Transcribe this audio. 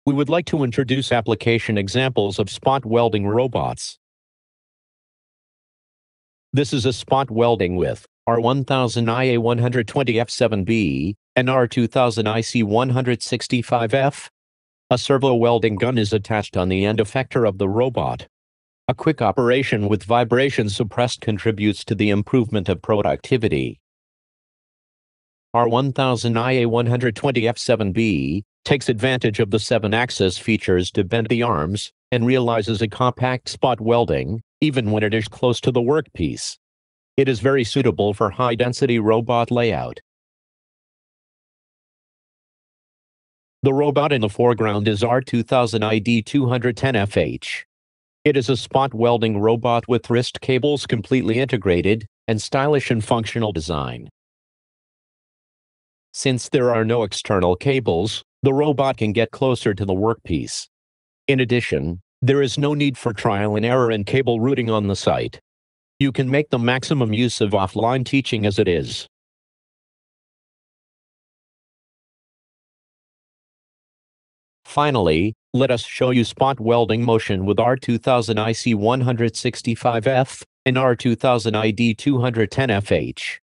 we would like to introduce application examples of spot welding robots. This is a spot welding with R1000 IA120F7B and R2000 IC165F. A servo welding gun is attached on the end effector of the robot. A quick operation with vibration suppressed contributes to the improvement of productivity. R1000 IA120F7B takes advantage of the 7-axis features to bend the arms and realizes a compact spot welding, even when it is close to the workpiece. It is very suitable for high-density robot layout. The robot in the foreground is R2000 ID210FH. It is a spot welding robot with wrist cables completely integrated and stylish and functional design. Since there are no external cables, the robot can get closer to the workpiece. In addition, there is no need for trial and error in cable routing on the site. You can make the maximum use of offline teaching as it is. Finally, let us show you spot welding motion with R2000 IC165F and R2000 ID210FH.